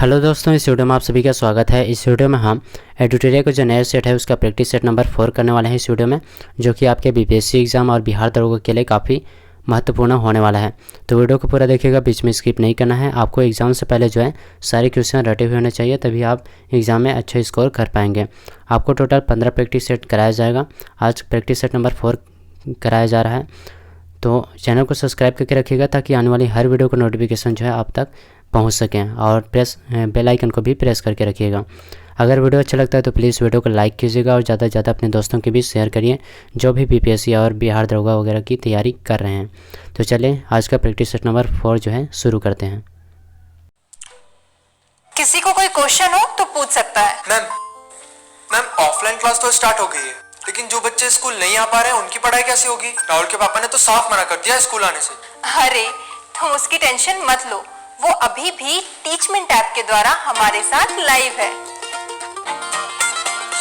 Hello दोस्तों, इस video में आप सभी का स्वागत है। इस वीडियो में हम एडुटोरिया का जो नया सेट है उसका प्रैक्टिस सेट नंबर 4 करने वाले हैं इस वीडियो में, जो कि आपके बीपीएससी एग्जाम और बिहार दरोगा के लिए काफ़ी महत्वपूर्ण होने वाला है। तो वीडियो को पूरा देखिएगा, बीच में स्किप नहीं करना है। आपको एग्जाम से पहले जो है सारे क्वेश्चन रटे हुए होने चाहिए, तभी आप एग्जाम में अच्छा स्कोर कर पाएंगे। आपको टोटल 15 प्रैक्टिस सेट कराया जाएगा। आज प्रैक्टिस सेट नंबर 4 कराया जा रहा है, तो चैनल को सब्सक्राइब करके रखिएगा ताकि आने वाली हर वीडियो का नोटिफिकेशन जो है आप तक पहुंच सकें, और बेल आइकन को भी प्रेस करके रखिएगा। अगर वीडियो अच्छा लगता है तो प्लीज़ वीडियो को लाइक कीजिएगा और ज़्यादा से ज़्यादा अपने दोस्तों के बीच शेयर करिए जो भी बीपीएससी और बिहार दरोगा वगैरह की तैयारी कर रहे हैं। तो चलिए आज का प्रैक्टिस सेट नंबर 4 जो है शुरू करते हैं। किसी को कोई क्वेश्चन हो तो पूछ सकता है। मैम ऑफलाइन क्लास तो स्टार्ट हो गई है, लेकिन जो बच्चे स्कूल नहीं आ पा रहे हैं उनकी पढ़ाई कैसे होगी? राहुल के पापा ने तो साफ मना कर दिया स्कूल आने से। अरे तुम उसकी टेंशन मत लो, वो अभी भी टीचमेंट ऐप के द्वारा हमारे साथ लाइव है।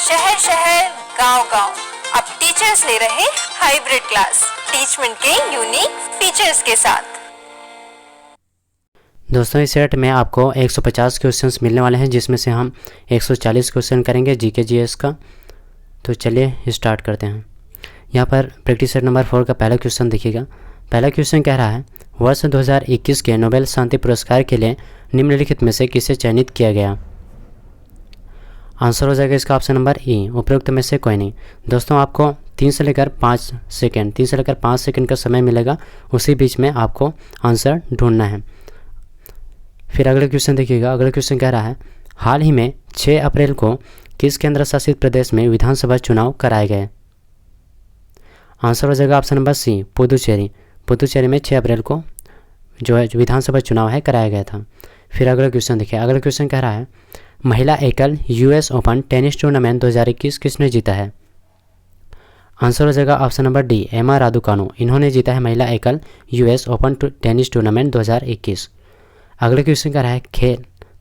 शहर शहर गांव गांव अब टीचर्स ले रहे हाइब्रिड क्लास टीचमेंट के यूनिक फीचर्स के साथ। दोस्तों, इस सेट में आपको 150 क्वेश्चंस मिलने वाले हैं, जिसमें से हम 140 क्वेश्चन करेंगे जीके जीएस का। तो चलिए स्टार्ट करते हैं। यहाँ पर प्रैक्टिस सेट नंबर 4 का पहला क्वेश्चन देखिएगा। पहला क्वेश्चन कह रहा है, वर्ष 2021 के नोबेल शांति पुरस्कार के लिए निम्नलिखित में से किसे चयनित किया गया? आंसर हो जाएगा इसका ऑप्शन नंबर ई, उपरोक्त में से कोई नहीं। दोस्तों, आपको 3 से लेकर 5 सेकंड का समय मिलेगा, उसी बीच में आपको आंसर ढूंढना है। फिर अगले क्वेश्चन देखिएगा। अगला क्वेश्चन कह रहा है, हाल ही में 6 अप्रैल को किस केंद्र शासित प्रदेश में विधानसभा चुनाव कराए गए? आंसर हो जाएगा ऑप्शन नंबर सी, पुदुचेरी में 6 अप्रैल को जो है विधानसभा चुनाव है कराया गया था। फिर अगला क्वेश्चन देखिए। अगला क्वेश्चन कह रहा है, महिला एकल यूएस ओपन टेनिस टूर्नामेंट 2021 किसने जीता है? आंसर हो जाएगा ऑप्शन नंबर डी, एमा रादुकानु। इन्होंने जीता है महिला एकल यूएस ओपन टेनिस टूर्नामेंट 2021। अगला क्वेश्चन कह रहा है,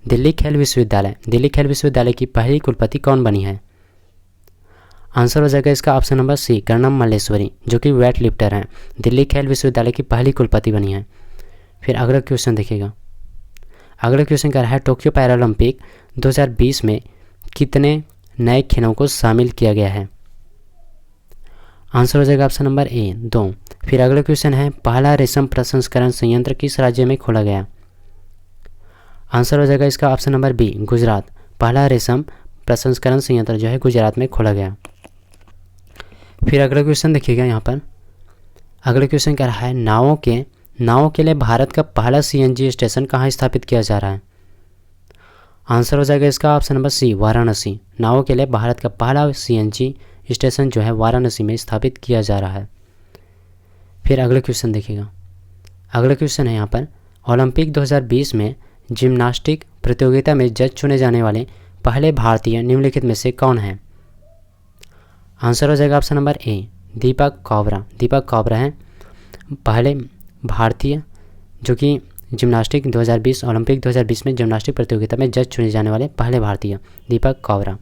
दिल्ली खेल विश्वविद्यालय की पहली कुलपति कौन बनी है? आंसर हो जाएगा इसका option number C, Karnam Malleswari, जो कि वेट लिफ्टर हैं। दिल्ली खेल विश्वविद्यालय की पहली कुलपति बनी है। फिर अगला क्वेश्चन देखिएगा। अगला क्वेश्चन कह रहा है, टोक्यो पैरालंपिक 2020 में कितने नए खेलों को शामिल किया गया है? आंसर हो जाएगा ऑप्शन नंबर ए, 2। फिर अगला क्वेश्चन है, पहला रेशम प्रसंस्करण संयंत्र किस राज्य में खोला गया? आंसर हो जाएगा इसका ऑप्शन नंबर बी, गुजरात। पहला रेशम प्रसंस्करण संयंत्र जो है गुजरात में खोला गया। फिर अगला क्वेश्चन देखिएगा। यहाँ पर अगला क्वेश्चन कह रहा है, नावों के लिए भारत का पहला सीएनजी स्टेशन कहाँ स्थापित किया जा रहा है? आंसर हो जाएगा इसका ऑप्शन नंबर सी, वाराणसी। नावों के लिए भारत का पहला सीएनजी स्टेशन जो है वाराणसी में स्थापित किया जा रहा है। फिर अगला क्वेश्चन देखिएगा। अगला क्वेश्चन है यहाँ पर, ओलंपिक 2020 में जिम्नास्टिक प्रतियोगिता में जज चुने जाने वाले पहले भारतीय निम्नलिखित में से कौन है? आंसर हो जाएगा ऑप्शन नंबर ए, दीपक कॉबरा हैं पहले भारतीय जो कि जिम्नास्टिक 2020 ओलंपिक 2020 में जिम्नास्टिक प्रतियोगिता में जज चुने जाने वाले पहले भारतीय, दीपक कॉबरा।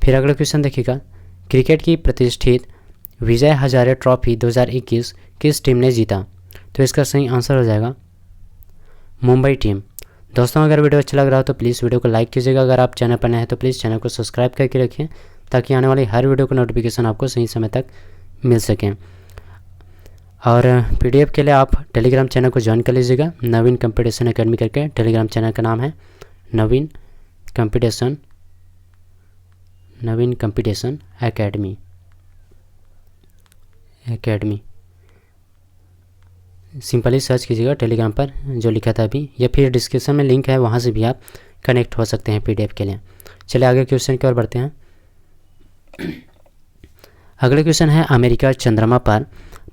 फिर अगला क्वेश्चन देखिएगा, क्रिकेट की प्रतिष्ठित विजय हजारे ट्रॉफी 2021 किस टीम ने जीता? तो इसका सही आंसर हो जाएगा मुंबई टीम। दोस्तों, अगर वीडियो अच्छा लग रहा हो तो प्लीज़ वीडियो को लाइक कीजिएगा। अगर आप चैनल पर नए हैं तो प्लीज़ चैनल को सब्सक्राइब करके रखें ताकि आने वाली हर वीडियो का नोटिफिकेशन आपको सही समय तक मिल सके। और पीडीएफ के लिए आप टेलीग्राम चैनल को ज्वाइन कर लीजिएगा, नवीन कंपटीशन एकेडमी करके टेलीग्राम चैनल का नाम है, नवीन कंपटीशन एकेडमी। सिंपली सर्च कीजिएगा टेलीग्राम पर जो लिखा था अभी, या फिर डिस्क्रिप्शन में लिंक है, वहाँ से भी आप कनेक्ट हो सकते हैं पीडीएफ के लिए। चलिए आगे क्वेश्चन की ओर बढ़ते हैं। अगला क्वेश्चन है, अमेरिका चंद्रमा पर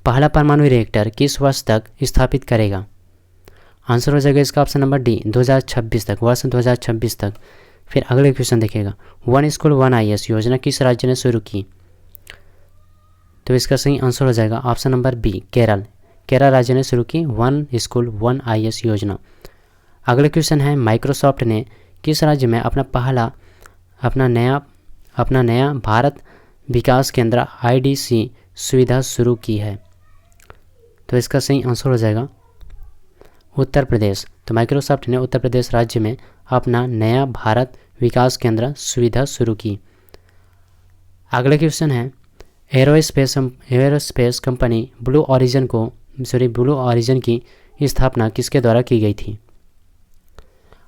पहला परमाणु रिएक्टर किस वर्ष तक स्थापित करेगा? आंसर हो जाएगा इसका ऑप्शन नंबर डी, 2026 तक, वर्ष 2026 तक। फिर अगले क्वेश्चन देखिएगा, 1 स्कूल 1 IAS योजना किस राज्य ने शुरू की? तो इसका सही आंसर हो जाएगा ऑप्शन नंबर बी, केरल राज्य ने शुरू की 1 स्कूल 1 IAS योजना। अगला क्वेश्चन है, माइक्रोसॉफ्ट ने किस राज्य में अपना नया भारत विकास केंद्र IDC सुविधा शुरू की है? तो इसका सही आंसर हो जाएगा उत्तर प्रदेश। तो माइक्रोसॉफ्ट ने उत्तर प्रदेश राज्य में अपना नया भारत विकास केंद्र सुविधा शुरू की। अगला क्वेश्चन है एरोस्पेस कंपनी ब्लू ओरिजिन की स्थापना किसके द्वारा की गई थी?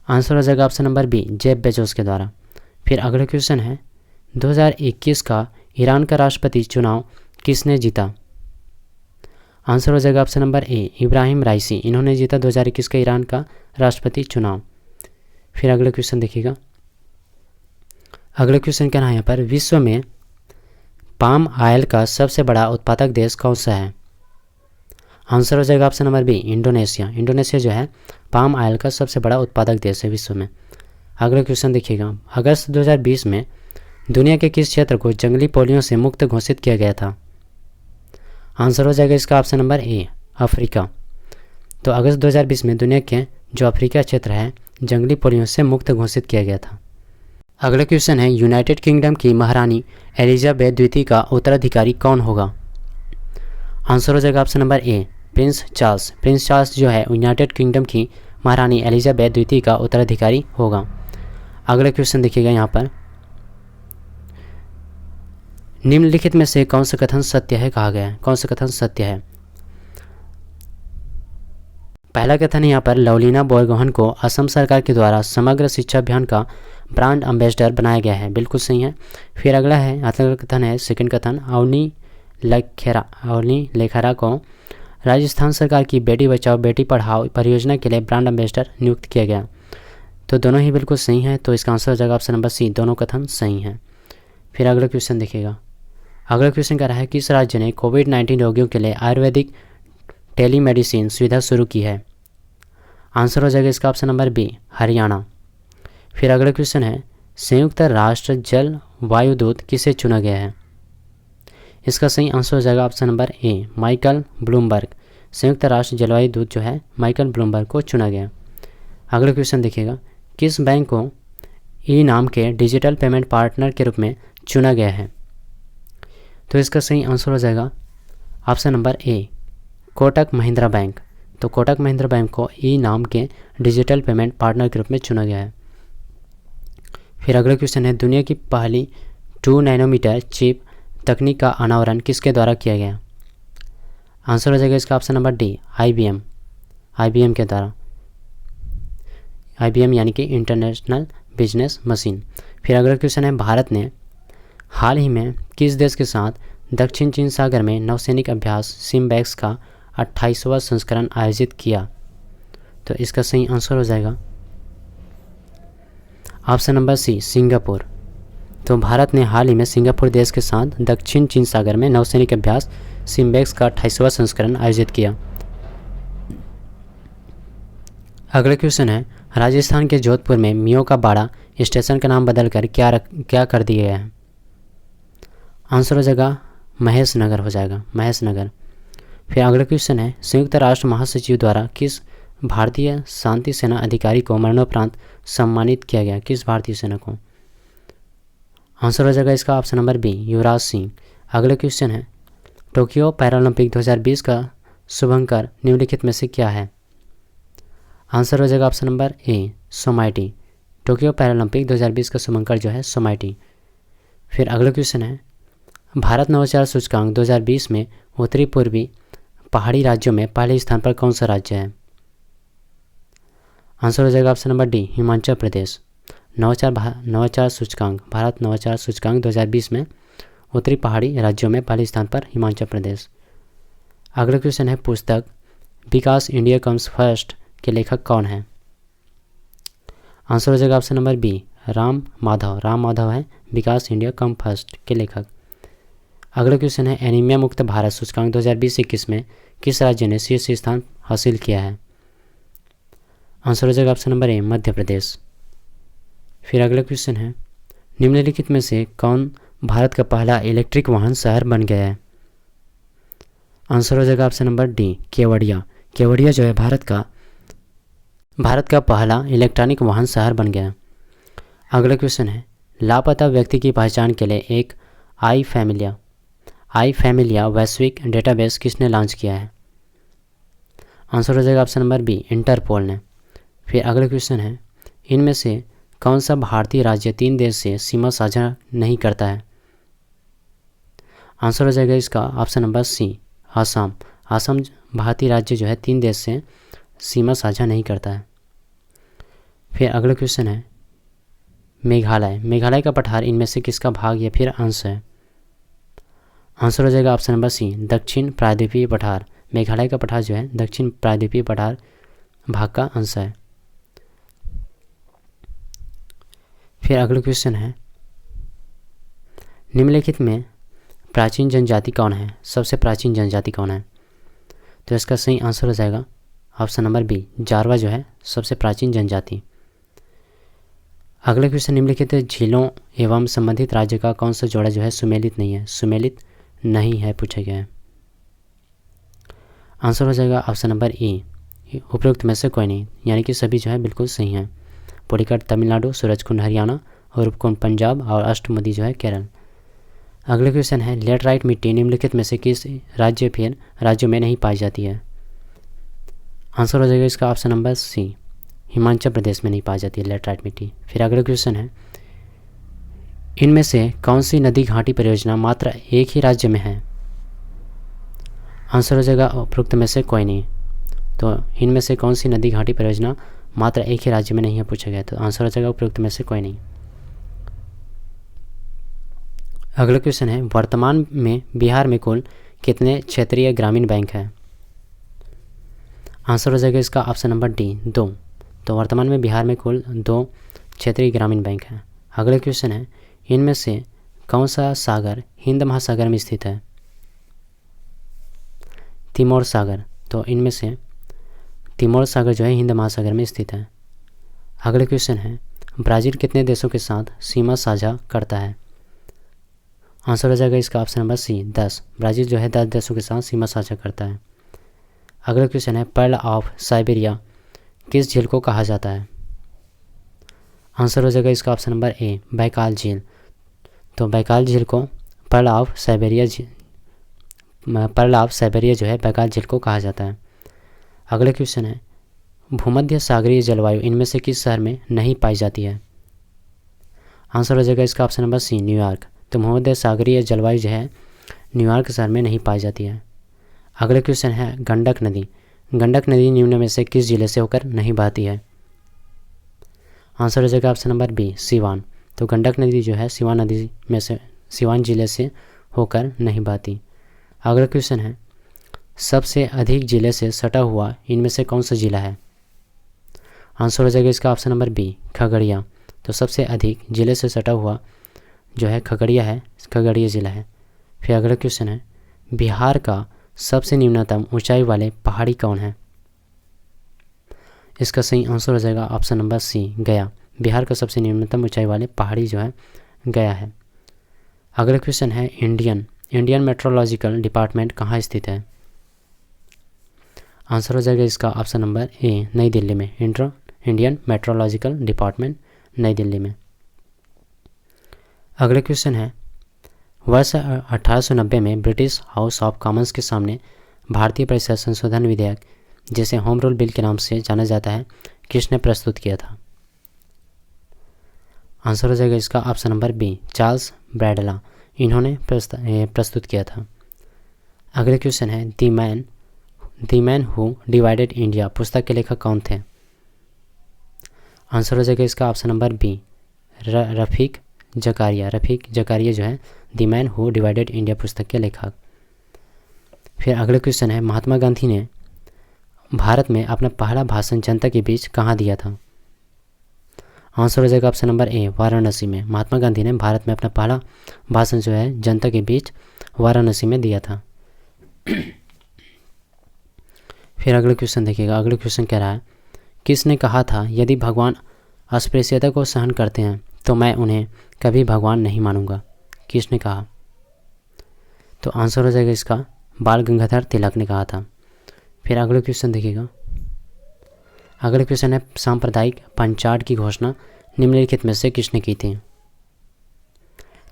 आंसर हो जाएगा option number B, Jeff Bezos के द्वारा। फिर अगला क्वेश्चन है 2021 का ईरान का राष्ट्रपति चुनाव किसने जीता? आंसर हो जाएगा ऑप्शन नंबर ए, इब्राहिम राइसी। इन्होंने जीता 2021 का ईरान का राष्ट्रपति चुनाव। फिर अगला क्वेश्चन देखिएगा। अगला क्वेश्चन क्या है यहाँ पर, विश्व में पाम ऑयल का सबसे बड़ा उत्पादक देश कौन सा है? आंसर हो जाएगा option number B, Indonesia. Indonesia जो है पाम ऑयल का सबसे बड़ा उत्पादक देश है विश्व में। अगला क्वेश्चन देखिएगा। अगस्त 2020 में दुनिया के किस क्षेत्र को जंगली पोलियो से मुक्त घोषित किया गया था? आंसर हो जाएगा इसका ऑप्शन नंबर ए, अफ्रीका। तो अगस्त 2020 में दुनिया के जो अफ्रीका क्षेत्र है जंगली पोलियो से मुक्त घोषित किया गया था। अगला क्वेश्चन है यूनाइटेड किंगडम की महारानी एलिजाबेथ द्वितीय का उत्तराधिकारी कौन होगा? आंसर हो जाएगा ऑप्शन नंबर ए, प्रिंस चार्ल्स। प्रिंस चार्ल्स जो है यूनाइटेड किंगडम की महारानी एलिजाबेथ द्वितीय का उत्तराधिकारी होगा। अगला क्वेश्चन देखिएगा यहाँ पर, निम्नलिखित में से कौन सा कथन सत्य है कहा गया है? कौन सा कथन सत्य है? पहला कथन यहाँ पर लवलीना बोरगोहन को असम सरकार के द्वारा समग्र शिक्षा अभियान का ब्रांड एम्बेसडर बनाया गया है, बिल्कुल सही है। फिर अगला कथन है सेकंड कथन, अवनी लेखरा को राजस्थान सरकार की बेटी बचाओ बेटी पढ़ाओ परियोजना के लिए ब्रांड एम्बेसडर नियुक्त किया गया। तो दोनों ही बिल्कुल सही हैं, तो इसका आंसर हो जाएगा ऑप्शन नंबर सी, दोनों कथन सही हैं। फिर अगला क्वेश्चन देखिएगा। अगला क्वेश्चन कह रहा है किस राज्य ने कोविड-19 रोगियों के लिए आयुर्वेदिक टेलीमेडिसिन सुविधा शुरू की है? आंसर हो जाएगा इसका ऑप्शन नंबर बी, हरियाणा। फिर अगला क्वेश्चन है संयुक्त राष्ट्र जल वायु दूत किसे चुना गया है? इसका सही आंसर हो जाएगा ऑप्शन नंबर ए, माइकल ब्लूमबर्ग। संयुक्त राष्ट्र जलवायु दूत जो है माइकल ब्लूमबर्ग को चुना गया। अगला क्वेश्चन देखिएगा, किस बैंक को ई नाम के डिजिटल पेमेंट पार्टनर के रूप में चुना गया है? तो इसका सही आंसर हो जाएगा ऑप्शन नंबर ए, कोटक महिंद्रा बैंक। तो कोटक महिंद्रा बैंक को ई नाम के डिजिटल पेमेंट पार्टनर के रूप में चुना गया है। फिर अगला क्वेश्चन है दुनिया की पहली 2 नैनोमीटर चिप तकनीक का अनावरण किसके द्वारा किया गया? आंसर हो जाएगा इसका ऑप्शन नंबर डी, IBM के द्वारा। IBM यानी कि इंटरनेशनल बिजनेस मशीन। फिर अगला क्वेश्चन है भारत ने हाल ही में किस देश के साथ दक्षिण चीन सागर में नौसैनिक अभ्यास सिम्बैक्स का 28वां संस्करण आयोजित किया? तो इसका सही आंसर हो जाएगा ऑप्शन नंबर सी, सिंगापुर। तो भारत ने हाल ही में सिंगापुर देश के साथ दक्षिण चीन सागर में नौसैनिक अभ्यास सिम्बैक्स का 28वां संस्करण आयोजित किया। अगला क्वेश्चन है राजस्थान के जोधपुर में मियो का बाड़ा स्टेशन का नाम बदलकर क्या कर दिया गया है? आंसर हो जाएगा महेश नगर हो जाएगा, महेश नगर। फिर अगला क्वेश्चन है संयुक्त राष्ट्र महासचिव द्वारा किस भारतीय शांति सेना अधिकारी को मरणोपरांत सम्मानित किया गया? किस भारतीय सेना को? आंसर हो जाएगा इसका option number B, Yuvraj Singh. अगला क्वेश्चन है टोक्यो पैरालंपिक 2020 का शुभंकर निम्नलिखित में से क्या है? आंसर हो जाएगा option number A, Someity. Tokyo Paralympic 2020 का शुभंकर जो है सोमाइटी। फिर अगला क्वेश्चन है भारत नवाचार सूचकांक 2020 में उत्तरी पूर्वी पहाड़ी राज्यों में पहले स्थान पर कौन सा राज्य है? आंसर हो जाएगा option number D, Himachal Pradesh. नवाचार सूचकांक भारत नवाचार सूचकांक 2020 में उत्तरी पहाड़ी राज्यों में पहले स्थान पर हिमाचल प्रदेश। अगला क्वेश्चन है पुस्तक विकास इंडिया कम्स फर्स्ट के लेखक कौन है? आंसर हो जाएगा option number B, Ram Madhav है विकास इंडिया कम फर्स्ट के लेखक। अगला क्वेश्चन है एनीमिया मुक्त भारत सूचकांक 2020-21 में किस राज्य ने शीर्ष स्थान हासिल किया है? आंसर हो जाएगा ऑप्शन नंबर ए, मध्य प्रदेश। फिर अगला क्वेश्चन है निम्नलिखित में से कौन भारत का पहला इलेक्ट्रिक वाहन शहर बन गया है? आंसर हो जाएगा option number D, Kevadia. Kevadia जो है भारत का पहला इलेक्ट्रॉनिक वाहन शहर बन गया। अगला क्वेश्चन है लापता व्यक्ति की पहचान के लिए एक आई फैमिलिया वैश्विक डेटाबेस किसने लॉन्च किया है? आंसर हो जाएगा ऑप्शन नंबर बी, इंटरपोल ने। फिर अगला क्वेश्चन है, इनमें से कौन सा भारतीय राज्य 3 देश से सीमा साझा नहीं करता है? आंसर हो जाएगा इसका option number C, Assam. Assam भारतीय राज्य जो है 3 देश से सीमा साझा नहीं करता है। फिर अगला क्वेश्चन है, मेघालय। मेघालय का पठार इनमें से किसका भाग या फिर अंश है? आंसर हो जाएगा ऑप्शन नंबर सी, दक्षिण प्रायद्वीपीय पठार। मेघालय का पठार जो है दक्षिण प्रायद्वीपीय पठार भाग का अंश है। फिर अगला क्वेश्चन है, निम्नलिखित में प्राचीन जनजाति कौन है? सबसे प्राचीन जनजाति कौन है? तो इसका सही आंसर हो जाएगा ऑप्शन नंबर बी, जारवा जो है सबसे प्राचीन जनजाति। अगला क्वेश्चन, निम्नलिखित झीलों एवं संबंधित राज्य का कौन सा जोड़ा जो है सुमेलित नहीं है? सुमेलित नहीं है पूछा गया है। आंसर हो जाएगा ऑप्शन नंबर ए, उपरोक्त में से कोई नहीं, यानी कि सभी जो है बिल्कुल सही हैं। पुलिकट तमिलनाडु, सूरजकुंड हरियाणा, और उपकुंड पंजाब, और अष्टमुदी जो है केरल। अगले क्वेश्चन है, लेटराइट मिट्टी निम्नलिखित में से किस राज्यों में नहीं पाई जाती है? आंसर हो जाएगा इसका ऑप्शन नंबर सी, हिमाचल प्रदेश में नहीं पाई जाती है लेटराइट मिट्टी। फिर अगला क्वेश्चन है, इनमें से कौन सी नदी घाटी परियोजना मात्र एक ही राज्य में है? आंसर हो जाएगा उपरोक्त में से कोई नहीं। तो इनमें से कौन सी नदी घाटी परियोजना मात्र एक ही राज्य में नहीं है पूछा गया, तो आंसर हो जाएगा उपरोक्त में से कोई नहीं। अगला क्वेश्चन है, वर्तमान में बिहार में कुल कितने क्षेत्रीय ग्रामीण बैंक हैं? आंसर हो जाएगा इसका ऑप्शन नंबर डी, 2। तो वर्तमान में बिहार में कुल 2 क्षेत्रीय ग्रामीण बैंक हैं। अगला क्वेश्चन है, इनमें से कौन सा सागर हिंद महासागर में स्थित है? तिमोर सागर। तो इनमें से तिमोर सागर जो है हिंद महासागर में स्थित है। अगला क्वेश्चन है, ब्राज़ील कितने देशों के साथ सीमा साझा करता है? आंसर हो जाएगा इसका ऑप्शन नंबर सी, 10। ब्राज़ील जो है 10 देशों के साथ सीमा साझा करता है। अगला क्वेश्चन है, पर्ल ऑफ साइबेरिया किस झील को कहा जाता है? आंसर हो जाएगा इसका ऑप्शन नंबर ए, बैकाल झील। तो बैकाल झील को पर्ल ऑफ साइबेरिया जो है बैकाल झील को कहा जाता है। अगला क्वेश्चन है, भूमध्य सागरीय जलवायु इनमें से किस शहर में नहीं पाई जाती है? आंसर हो जाएगा इसका ऑप्शन नंबर सी, न्यूयॉर्क। तो भूमध्य सागरीय जलवायु जो है न्यूयॉर्क शहर में नहीं पाई जाती है। अगला क्वेश्चन है, गंडक नदी। गंडक नदी निम्न में से किस जिले से होकर नहीं बहती है? आंसर हो जाएगा ऑप्शन नंबर बी, सिवान। तो गंडक नदी जो है सिवान नदी में से सिवान जिले से होकर नहीं बहती। अगला क्वेश्चन है, सबसे अधिक जिले से सटा हुआ इनमें से कौन सा जिला है? आंसर हो जाएगा इसका ऑप्शन नंबर बी, खगड़िया। तो सबसे अधिक जिले से सटा हुआ जो है खगड़िया जिला है। फिर अगला क्वेश्चन है, बिहार का सबसे निम्नतम ऊंचाई वाले पहाड़ी कौन है? इसका सही आंसर हो जाएगा ऑप्शन नंबर सी, गया। बिहार का सबसे निम्नतम ऊंचाई वाले पहाड़ी जो है गया है। अगला क्वेश्चन है, इंडियन मेट्रोलॉजिकल डिपार्टमेंट कहाँ स्थित है? आंसर हो जाएगा इसका ऑप्शन नंबर ए, नई दिल्ली में। इंडियन मेट्रोलॉजिकल डिपार्टमेंट नई दिल्ली में। अगला क्वेश्चन है, वर्ष 1890 में ब्रिटिश हाउस ऑफ कॉमन्स के सामने भारतीय परिषद संशोधन विधेयक, जिसे होम रूल बिल के नाम से जाना जाता है, किसने प्रस्तुत किया था? आंसर हो जाएगा इसका option number B, Charles Bradlaugh. इन्होंने प्रस्तुत किया था। अगले क्वेश्चन है, the man who divided India पुस्तक के लेखक कौन थे? आंसर हो जाएगा इसका option number B, Rafiq Zakaria जो है the man who divided India पुस्तक के लेखक। फिर अगला क्वेश्चन है, महात्मा गांधी ने भारत में अपना पहला भाषण जनता के बीच कहाँ दिया था? आंसर हो जाएगा ऑप्शन नंबर ए, वाराणसी में। महात्मा गांधी ने भारत में अपना पहला भाषण जो है जनता के बीच वाराणसी में दिया था। फिर अगला क्वेश्चन देखिएगा। अगला क्वेश्चन कह रहा है, किसने कहा था यदि भगवान अस्पृश्यता को सहन करते हैं तो मैं उन्हें कभी भगवान नहीं मानूंगा? किसने कहा? तो आंसर हो जाएगा इसका बाल गंगाधर तिलक ने कहा था। फिर अगला क्वेश्चन देखिएगा। अगला क्वेश्चन है, सांप्रदायिक पंचाट की घोषणा निम्नलिखित में से किसने की थी?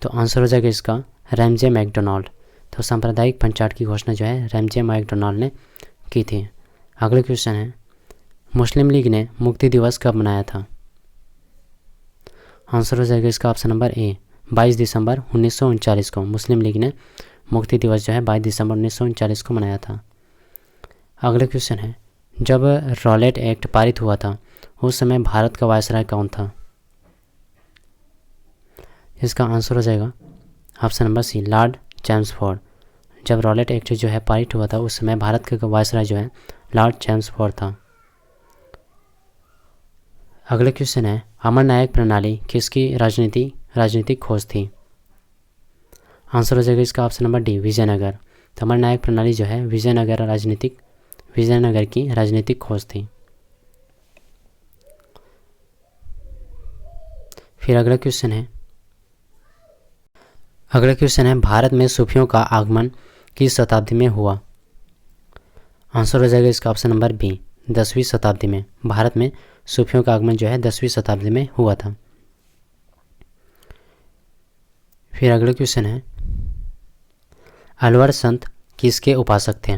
तो आंसर हो जाएगा इसका रैमजे मैकडोनाल्ड। तो सांप्रदायिक पंचाट की घोषणा जो है रैमजे मैकडोनाल्ड ने की थी। अगला क्वेश्चन है मुस्लिम लीग ने मुक्ति दिवस कब मनाया था? आंसर हो जाएगा इसका ऑप्शन नंबर ए 22 दिसंबर 1939 को मुस्लिम लीग ने मुक्ति दिवस जो है 22 दिसंबर 1939 को मनाया था। अगला क्वेश्चन है जब रॉलेट एक्ट पारित हुआ था उस समय भारत का वायसराय कौन था? इसका आंसर हो जाएगा option number C Lord Chelmsford. जब रॉलेट एक्ट जो है पारित हुआ था उस समय भारत का वायसराय जो है लॉर्ड चैम्सफोर्ड था। अगला क्वेश्चन है अमरनायक प्रणाली किसकी राजनीतिक खोज थी? आंसर हो जाएगा इसका ऑप्शन नंबर डी विजयनगर। तो अमरनायक प्रणाली जो है विजयनगर की राजनीतिक खोज थी। फिर अगला क्वेश्चन है भारत में सूफियों का आगमन किस शताब्दी में हुआ? आंसर हो जाएगा इसका ऑप्शन नंबर बी 10वीं शताब्दी में। भारत में सूफियों का आगमन जो है 10वीं शताब्दी में हुआ था। फिर अगला क्वेश्चन है अलवर संत किसके उपासक थे?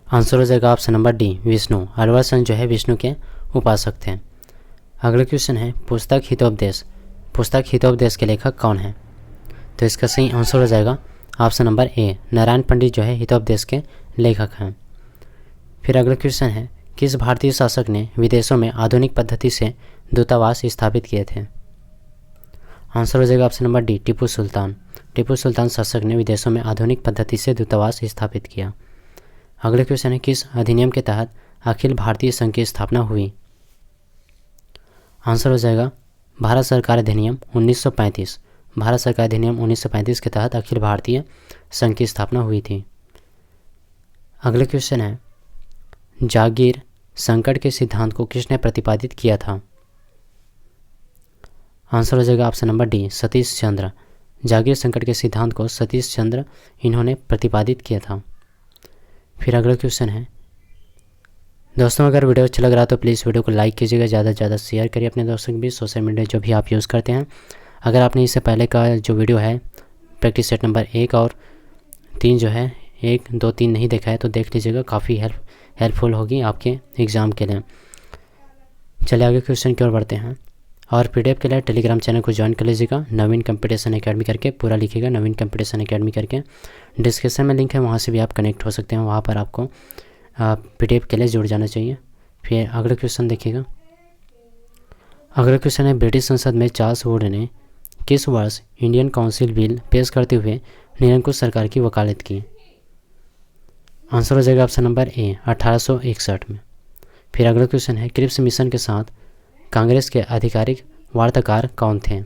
आंसर हो जाएगा option number D Vishnu. Alwar संत जो है विष्णु के उपासक थे। अगला क्वेश्चन है पुस्तक हितोपदेश के लेखक कौन है? तो इसका सही आंसर हो जाएगा ऑप्शन नंबर ए नारायण पंडित जो है हितोपदेश के लेखक हैं। फिर अगला क्वेश्चन है किस भारतीय शासक ने विदेशों में आधुनिक पद्धति से दूतावास स्थापित किए थे? आंसर हो जाएगा option number D Tipu Sultan शासक ने विदेशों में आधुनिक पद्धति से दूतावास स्थापित किया। अगला क्वेश्चन है किस अधिनियम के तहत अखिल भारतीय संघ की स्थापना हुई? आंसर हो जाएगा भारत सरकार अधिनियम 1935। भारत सरकार अधिनियम 1935 के तहत अखिल भारतीय संघ की स्थापना हुई थी। अगला क्वेश्चन है जागीर संकट के सिद्धांत को किसने प्रतिपादित किया था? आंसर हो जाएगा option number D Satish Chandra. जागीर संकट के सिद्धांत को सतीश चंद्र इन्होंने प्रतिपादित किया था। फिर अगला क्वेश्चन है दोस्तों अगर वीडियो अच्छा लग रहा है तो प्लीज़ वीडियो को लाइक कीजिएगा, ज़्यादा से ज़्यादा शेयर करिए अपने दोस्तों के बीच, सोशल मीडिया जो भी आप यूज़ करते हैं। अगर आपने इससे पहले का जो वीडियो है प्रैक्टिस सेट नंबर 1 और 3 जो है 1, 2, 3 नहीं देखा है तो देख लीजिएगा, काफ़ी हेल्पफुल होगी आपके एग्ज़ाम के लिए। चलिए आगे क्वेश्चन की ओर बढ़ते हैं। और पीडीएफ के लिए टेलीग्राम चैनल को ज्वाइन कर लीजिएगा, नवीन कंपटीशन एकेडमी करके पूरा लिखिएगा, नवीन कंपटीशन एकेडमी करके। डिस्क्रिप्शन में लिंक है, वहाँ से भी आप कनेक्ट हो सकते हैं, वहाँ पर आपको पीडीएफ के लिए जुड़ जाना चाहिए। फिर अगला क्वेश्चन देखिएगा। अगला क्वेश्चन है ब्रिटिश संसद में चार्ल्स वुड ने किस वर्ष इंडियन काउंसिल बिल पेश करते हुए निरंकुश सरकार की वकालत की? आंसर हो जाएगा ऑप्शन नंबर ए 1861 में। फिर अगला क्वेश्चन है क्रिप्स मिशन के साथ कांग्रेस के आधिकारिक वार्ताकार कौन थे?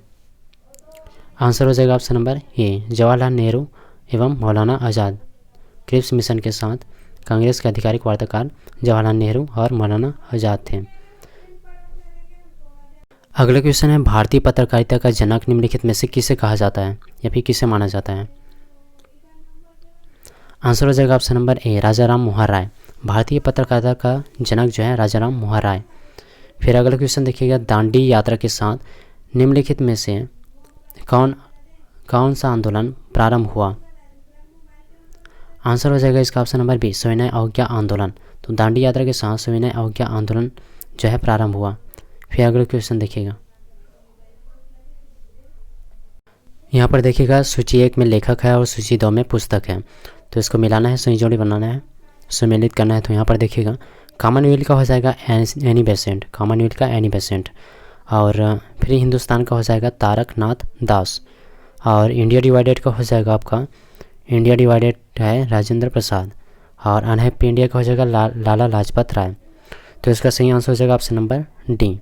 आंसर हो जाएगा ऑप्शन नंबर ए जवाहरलाल नेहरू एवं मौलाना आज़ाद। क्रिप्स मिशन के साथ कांग्रेस के आधिकारिक वार्ताकार जवाहरलाल नेहरू और मौलाना आज़ाद थे। अगला क्वेश्चन है भारतीय पत्रकारिता का जनक निम्नलिखित में से किसे कहा जाता है या फिर किसे माना जाता है? आंसर हो जाएगा ऑप्शन नंबर ए राजा राम मोहन राय। भारतीय पत्रकारिता का जनक जो है राजा राम मोहन राय। फिर अगला क्वेश्चन देखिएगा दांडी यात्रा के साथ निम्नलिखित में से कौन सा आंदोलन प्रारंभ हुआ? आंसर हो जाएगा इसका ऑप्शन नंबर बी सविनय अवज्ञा आंदोलन। तो दांडी यात्रा के साथ सविनय अवज्ञा आंदोलन जो है प्रारंभ हुआ। फिर अगला क्वेश्चन देखिएगा, यहाँ पर देखिएगा सूची 1 में लेखक है और सूची 2 में पुस्तक है, तो इसको मिलाना है, सही जोड़ी बनाना है, सम्मिलित करना है। तो यहाँ पर देखिएगा कॉमनवेल्थ का हो जाएगा एनी बेसेंट, कॉमनवेल्थ का एनी बेसेंट। और फिर हिंदुस्तान का हो जाएगा तारकनाथ दास। और इंडिया डिवाइडेड का हो जाएगा आपका इंडिया डिवाइडेड है राजेंद्र प्रसाद। और अनहैप्पी इंडिया का हो जाएगा लाला लाजपत राय। तो इसका सही आंसर हो जाएगा ऑप्शन नंबर डी।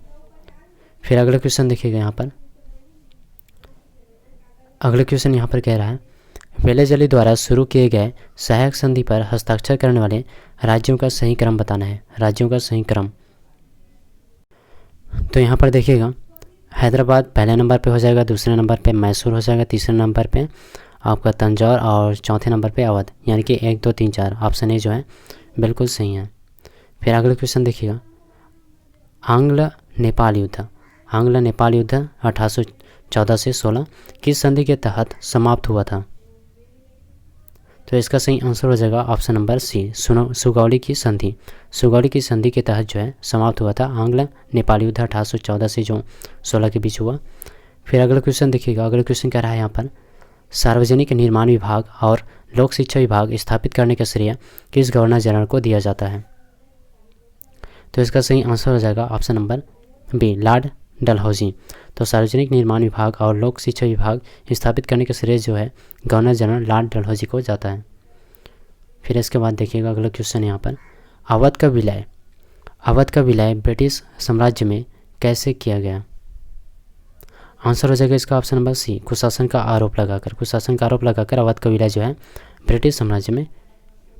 फिर अगला क्वेश्चन देखिएगा, यहाँ पर अगला क्वेश्चन यहाँ पर कह रहा है वेलेजली द्वारा शुरू किए गए सहायक संधि पर हस्ताक्षर करने वाले राज्यों का सही क्रम बताना है, राज्यों का सही क्रम। तो यहाँ पर देखिएगा हैदराबाद पहले नंबर पे हो जाएगा, दूसरे नंबर पे मैसूर हो जाएगा, तीसरे नंबर पे आपका तंजौर और चौथे नंबर पे अवध, यानी कि 1, 2, 3, 4 ऑप्शन ए जो है बिल्कुल सही है। फिर अगला क्वेश्चन देखिएगा आंग्ल नेपाल युद्ध 1814 से 16 किस संधि के तहत समाप्त हुआ था? तो इसका सही आंसर हो जाएगा ऑप्शन नंबर सी, सुगौली की संधि। सुगौली की संधि के तहत जो है समाप्त हुआ था आंग्ल नेपाली युद्ध 1814 से जो 16 के बीच हुआ। फिर अगला क्वेश्चन देखिएगा, अगला क्वेश्चन कह रहा है यहाँ पर सार्वजनिक निर्माण विभाग और लोक शिक्षा विभाग स्थापित करने का श्रेय किस गवर्नर जनरल को दिया जाता है? तो इसका सही आंसर हो जाएगा option number B, Lord Dalhousie. तो सार्वजनिक निर्माण विभाग और लोक शिक्षा विभाग स्थापित करने का श्रेय जो है गवर्नर जनरल लॉर्ड डलहौजी को जाता है। फिर इसके बाद देखिएगा अगला क्वेश्चन यहाँ पर अवध का विलय, अवध का विलय ब्रिटिश साम्राज्य में कैसे किया गया? आंसर हो जाएगा इसका ऑप्शन नंबर सी, कुशासन का आरोप लगाकर, कुशासन का आरोप लगाकर अवध का विलय जो है ब्रिटिश साम्राज्य में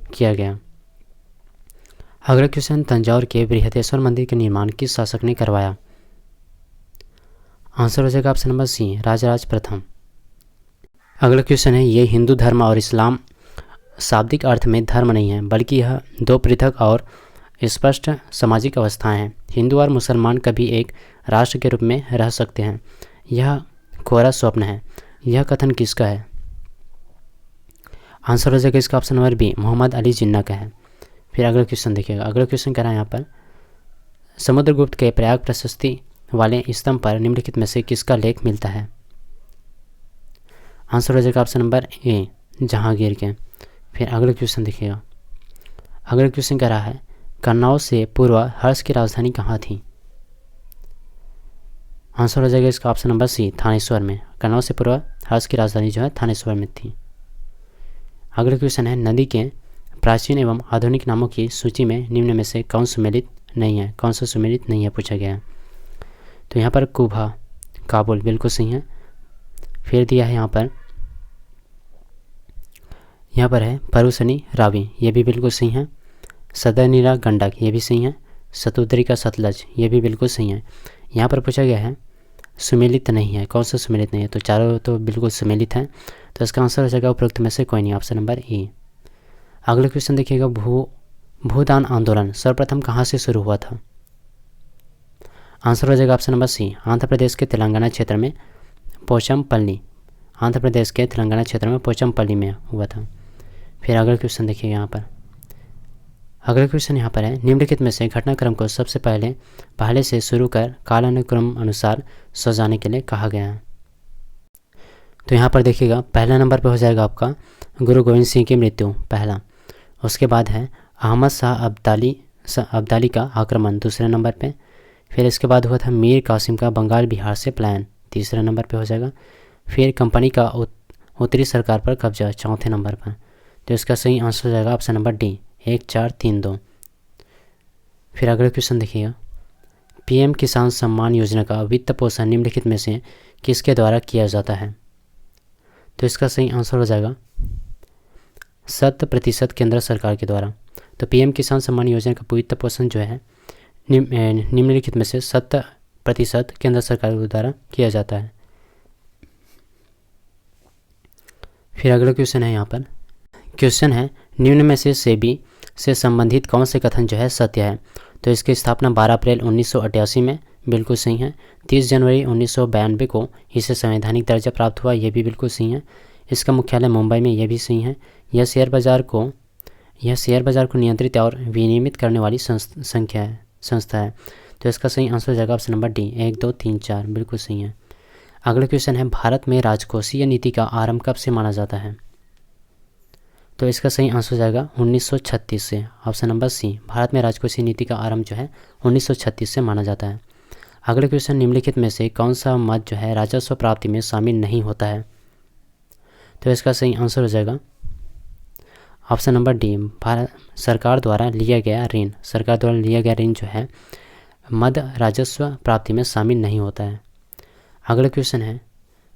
किया गया। अगला क्वेश्चन तंजौर के बृहदेश्वर मंदिर का निर्माण किस शासक ने करवाया? आंसर हो जाएगा ऑप्शन नंबर सी, राजराज प्रथम। अगला क्वेश्चन है ये हिंदू धर्म और इस्लाम शाब्दिक अर्थ में धर्म नहीं है बल्कि यह दो पृथक और स्पष्ट सामाजिक अवस्थाएं हैं। हिंदू और मुसलमान कभी एक राष्ट्र के रूप में रह सकते हैं, यह कोरा स्वप्न है। यह कथन किसका है? आंसर हो जाएगा इसका option number B, Mohammad Ali Jinnah का है। फिर अगला क्वेश्चन देखिएगा, अगला क्वेश्चन कह रहा है यहाँ पर समुद्रगुप्त के प्रयाग प्रशस्ति वाले स्तंभ पर निम्नलिखित में से किसका लेख मिलता है? आंसर हो जाएगा ऑप्शन नंबर ए, जहांगीर के। फिर अगला क्वेश्चन देखिएगा, अगला क्वेश्चन कह रहा है कन्नौज से पूर्व हर्ष की राजधानी कहाँ थी? आंसर हो जाएगा इसका ऑप्शन नंबर सी, थानेश्वर में। कन्नौज से पूर्व हर्ष की राजधानी जो है थानेश्वर में थी। अगला क्वेश्चन है नदी के प्राचीन एवं आधुनिक नामों की सूची में निम्न में से कौन सम्मिलित नहीं है, कौन सा सम्मिलित नहीं है पूछा गया है। तो यहाँ पर कुभा, काबुल बिल्कुल सही है। फिर दिया है यहाँ पर है परुसनी, रावी, ये भी बिल्कुल सही है। सदनीरा, गंडक, ये भी सही है। सतुद्री का सतलज, ये भी बिल्कुल सही है। यहाँ पर पूछा गया है सुमेलित नहीं है, कौन सा सुमेलित नहीं है? तो चारों तो बिल्कुल सुमेलित हैं, तो इसका आंसर हो जाएगा उपरोक्त में से कोई नहीं, ऑप्शन नंबर ए। अगला क्वेश्चन देखिएगा भूदान आंदोलन सर्वप्रथम कहाँ से शुरू हुआ था? आंसर हो जाएगा ऑप्शन नंबर सी, आंध्र प्रदेश के तेलंगाना क्षेत्र में पोचमपल्ली, आंध्र प्रदेश के तेलंगाना क्षेत्र में पोचमपल्ली में हुआ था। फिर अगला क्वेश्चन देखिएगा यहाँ पर, अगला क्वेश्चन यहाँ पर है निम्नलिखित में से घटनाक्रम को सबसे पहले से शुरू कर कालानुक्रम अनुसार सजाने के लिए कहा गया है। तो यहाँ पर देखिएगा पहला नंबर पर हो जाएगा आपका गुरु गोविंद सिंह की मृत्यु, पहला। उसके बाद है अहमद शाह अब्दाली का आक्रमण, दूसरे नंबर पे। फिर इसके बाद हुआ था मीर कासिम का बंगाल बिहार से पलायन, तीसरे नंबर पे हो जाएगा। फिर कंपनी का उत्तरी सरकार पर कब्जा, चौथे नंबर पर। तो इसका सही आंसर हो जाएगा ऑप्शन नंबर डी, 1 4 3 2। फिर अगला क्वेश्चन देखिएगा पीएम किसान सम्मान योजना का वित्त पोषण निम्नलिखित में से किसके द्वारा किया जाता है? तो इसका सही आंसर हो जाएगा 100% केंद्र सरकार के द्वारा। तो पीएम किसान सम्मान योजना का वित्त पोषण जो है निम्नलिखित में से 100% केंद्र सरकार के द्वारा किया जाता है। फिर अगला क्वेश्चन है यहाँ पर, क्वेश्चन है निम्न में से सेबी से संबंधित कौन से कथन जो है सत्य है? तो इसकी स्थापना 12 अप्रैल 1988 में, बिल्कुल सही है। 30 जनवरी 1992 को इसे संवैधानिक दर्जा प्राप्त हुआ, यह भी बिल्कुल सही है। इसका मुख्यालय मुंबई में, यह भी सही है। यह शेयर बाजार को नियंत्रित और विनियमित करने वाली संस्था है। तो इसका सही आंसर हो जाएगा ऑप्शन नंबर डी, 1 2 3 4, बिल्कुल सही है। अगला क्वेश्चन है भारत में राजकोषीय नीति का आरंभ कब से माना जाता है? तो इसका सही आंसर हो जाएगा 1936 से, ऑप्शन नंबर सी। भारत में राजकोषीय नीति का आरंभ जो है 1936 से माना जाता है। अगला क्वेश्चन निम्नलिखित में से कौन सा मत जो है राजस्व प्राप्ति में शामिल नहीं होता है? तो इसका सही आंसर हो जाएगा ऑप्शन नंबर डी, भारत सरकार द्वारा लिया गया ऋण जो है मद राजस्व प्राप्ति में शामिल नहीं होता है। अगला क्वेश्चन है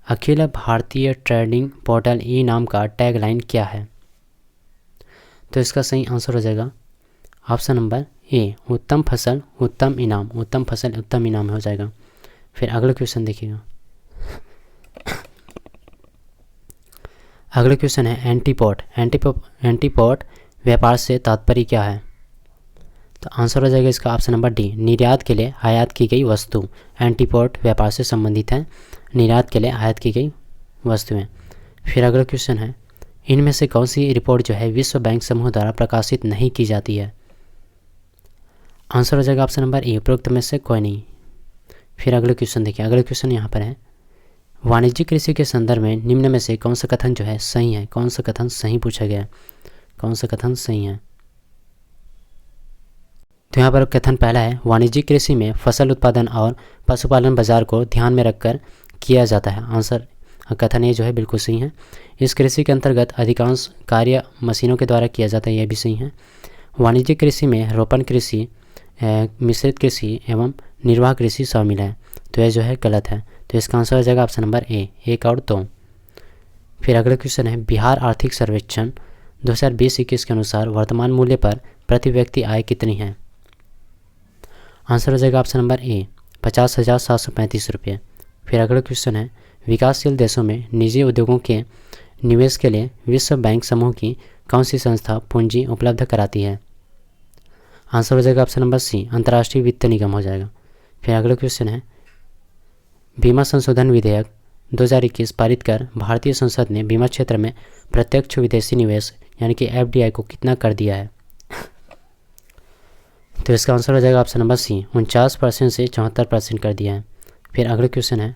Akhil Bharatiya trading portal e नाम का टैगलाइन क्या है? तो इसका सही आंसर हो जाएगा ऑप्शन नंबर ए, उत्तम फसल उत्तम इनाम, उत्तम फसल उत्तम इनाम हो जाएगा। फिर अगला क्वेश्चन देखिएगा, अगला क्वेश्चन है एंटीपोट व्यापार से तात्पर्य क्या है? तो आंसर हो जाएगा इसका ऑप्शन नंबर डी, निर्यात के लिए आयात की गई वस्तु। एंटीपोट व्यापार से संबंधित है, निर्यात के लिए आयात की गई वस्तुएं। फिर अगला क्वेश्चन है इनमें से कौन सी रिपोर्ट जो है विश्व बैंक समूह द्वारा प्रकाशित नहीं की जाती है? आंसर हो जाएगा ऑप्शन नंबर ए, उपरोक्त में से कोई नहीं। फिर अगले क्वेश्चन देखिए, अगले क्वेश्चन यहाँ पर है, वाणिज्यिक कृषि के संदर्भ में निम्न में से कौन सा कथन जो है सही है? कौन सा कथन सही पूछा गया है? कौन सा कथन सही है? तो यहाँ पर कथन पहला है, वाणिज्यिक कृषि में फसल उत्पादन और पशुपालन बाजार को ध्यान में रखकर किया जाता है। आंसर कथन ये जो है बिल्कुल सही है। इस कृषि के अंतर्गत अधिकांश कार्य मशीनों के द्वारा किया जाता है, यह भी सही है। वाणिज्यिक कृषि में रोपण कृषि, मिश्रित कृषि एवं निर्वाह कृषि शामिल है, तो यह जो है गलत है। तो इसका आंसर हो जाएगा ऑप्शन नंबर ए, 1 और 2। फिर अगला क्वेश्चन है, बिहार आर्थिक सर्वेक्षण 2020-21 के अनुसार वर्तमान मूल्य पर प्रति व्यक्ति आय कितनी है? आंसर हो जाएगा ऑप्शन नंबर ए, 50,735 रुपये। फिर अगला क्वेश्चन है, विकासशील देशों में निजी उद्योगों के निवेश के लिए विश्व बैंक समूह की कौन सी संस्था पूंजी उपलब्ध कराती है? आंसर हो जाएगा ऑप्शन नंबर सी, अंतर्राष्ट्रीय वित्त निगम हो जाएगा। फिर अगला क्वेश्चन है, बीमा संशोधन विधेयक 2021 पारित कर भारतीय संसद ने बीमा क्षेत्र में प्रत्यक्ष विदेशी निवेश यानी कि एफडीआई को कितना कर दिया है? तो इसका आंसर हो जाएगा ऑप्शन नंबर सी, 49% से 74% कर दिया है। फिर अगला क्वेश्चन है,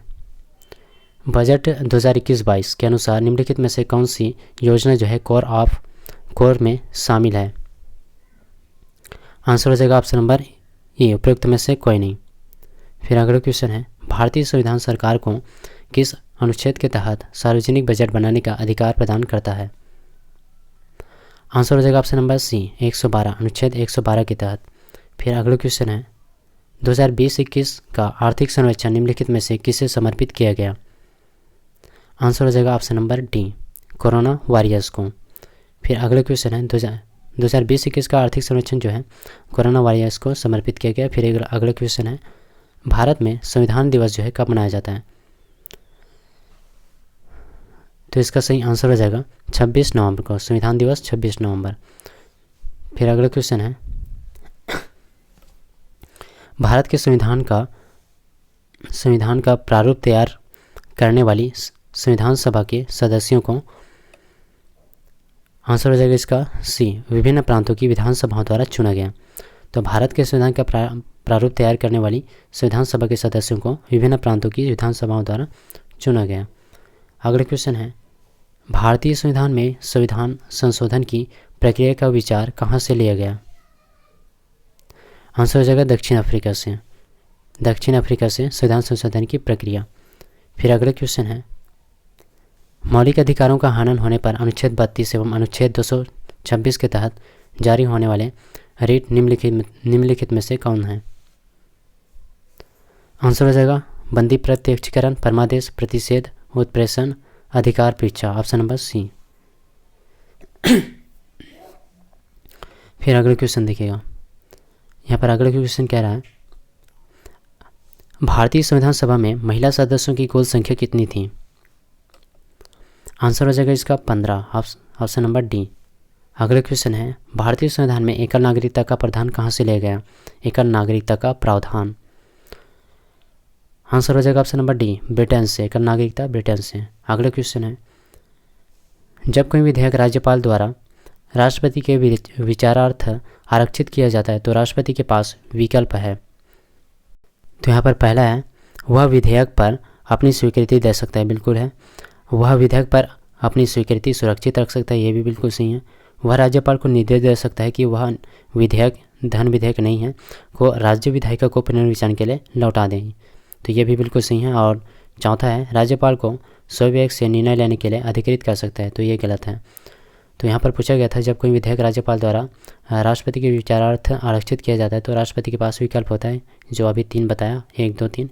बजट 2021-22 के अनुसार निम्नलिखित में से कौन सी योजना जो है कोर में शामिल है? आंसर हो जाएगा ऑप्शन नंबर ए, उपयुक्त में से कोई नहीं। फिर अगला क्वेश्चन है, भारतीय संविधान सरकार को किस अनुच्छेद के तहत सार्वजनिक बजट बनाने का अधिकार प्रदान करता है? आंसर हो जाएगा ऑप्शन नंबर सी, 112, अनुच्छेद 112 के तहत। फिर अगला क्वेश्चन है, 2020-21 का आर्थिक सर्वेक्षण निम्नलिखित में से किसे समर्पित किया गया? आंसर हो जाएगा option number D, corona warriors को। फिर अगला क्वेश्चन है, 2020-21 का आर्थिक सर्वेक्षण जो है कोरोना वॉरियर्स को समर्पित किया गया। फिर अगला क्वेश्चन है, भारत में संविधान दिवस जो है कब मनाया जाता है? तो इसका सही आंसर हो जाएगा 26 नवंबर को, संविधान दिवस 26 नवंबर। फिर अगला क्वेश्चन है, भारत के संविधान का प्रारूप तैयार करने वाली संविधान सभा के सदस्यों को, आंसर हो जाएगा इसका सी, विभिन्न प्रांतों की विधानसभाओं द्वारा चुना गया। तो भारत के संविधान का प्रारूप तैयार करने वाली संविधान सभा के सदस्यों को विभिन्न प्रांतों की विधानसभाओं द्वारा चुना गया। अगला क्वेश्चन है, भारतीय संविधान में संविधान संशोधन की प्रक्रिया का विचार कहाँ से लिया गया? आंसर हो जाएगा दक्षिण अफ्रीका से संविधान संशोधन की प्रक्रिया। फिर अगला क्वेश्चन है, मौलिक अधिकारों का हनन होने पर अनुच्छेद 32 एवं अनुच्छेद 226 के तहत जारी होने वाले रिट निम्नलिखित में से कौन है? आंसर हो जाएगा बंदी प्रत्यक्षीकरण, परमादेश, प्रतिषेध, उत्प्रेषण, अधिकार परीक्षा, ऑप्शन नंबर सी। फिर अगला क्वेश्चन देखिएगा, यहाँ पर अगला क्वेश्चन कह रहा है, भारतीय संविधान सभा में महिला सदस्यों की कुल संख्या कितनी थी? आंसर हो जाएगा इसका 15, ऑप्शन नंबर डी। अगला क्वेश्चन है, भारतीय संविधान में एकल नागरिकता का प्रावधान कहाँ से लिया गया? एकल नागरिकता का प्रावधान, आंसर हो जाएगा ऑप्शन नंबर डी, ब्रिटेन से, एकल नागरिकता ब्रिटेन से। अगला क्वेश्चन है, जब कोई विधेयक राज्यपाल द्वारा राष्ट्रपति के विचारार्थ आरक्षित किया जाता है तो राष्ट्रपति के पास विकल्प है। तो यहाँ पर पहला है, वह विधेयक पर अपनी स्वीकृति दे सकता है, बिल्कुल है। वह विधेयक पर अपनी स्वीकृति सुरक्षित रख सकता है, ये भी बिल्कुल सही है। वह राज्यपाल को निर्देश दे सकता है कि वह विधेयक धन विधेयक नहीं है को राज्य विधायिका को पुनर्विचार के लिए लौटा दें, तो ये भी बिल्कुल सही है। और चौथा है, राज्यपाल को स्वविवेक से निर्णय लेने के लिए अधिकृत कर सकता है, तो ये गलत है। तो यहाँ पर पूछा गया था, जब कोई विधेयक राज्यपाल द्वारा राष्ट्रपति के विचारार्थ आरक्षित किया जाता है तो राष्ट्रपति के पास विकल्प होता है, जो अभी 3 बताया, 1, 2, 3,